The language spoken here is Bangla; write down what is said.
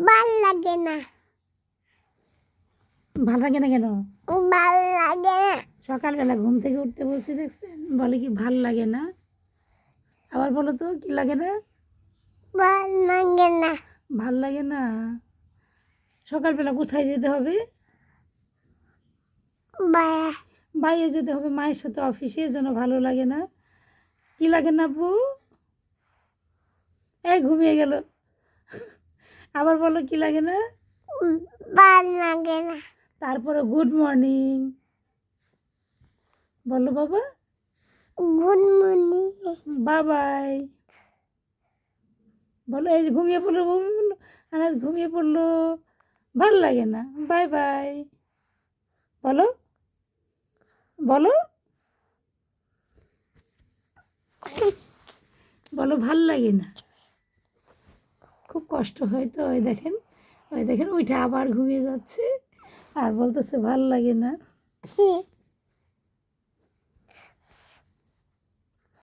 ভাল লাগে না। ভাল লাগে না কেন? ভাল লাগে না। সকালবেলা ঘুম থেকে উঠতে বলছি, দেখছেন? বলে কি ভাল লাগে না। আবার বলো তো, কি লাগে না? ভাল লাগে না। ভাল লাগে না। সকালবেলা কোথায় যেতে হবে? বাইরে যেতে হবে, মায়ের সাথে অফিসে, জন্য ভালো লাগে না। কি লাগে না আপু? এই ঘুমিয়ে গেল। আবার বলো, কি লাগে না? ভাল লাগে না। তারপরে গুড মর্নিং বলো বাবা। Good morning. বাবাই বলো। এই যে ঘুমিয়ে পড়লো, আনাজ ঘুমিয়ে পড়লো, ভাল লাগে না। বাই বাই বলো, বলো, বলো ভাল লাগে না। খুব কষ্ট হয় তো। ওই দেখেন, ওই দেখেন, ওইটা আবার ঘুমিয়ে যাচ্ছে আর বলতেছে ভাল লাগে না।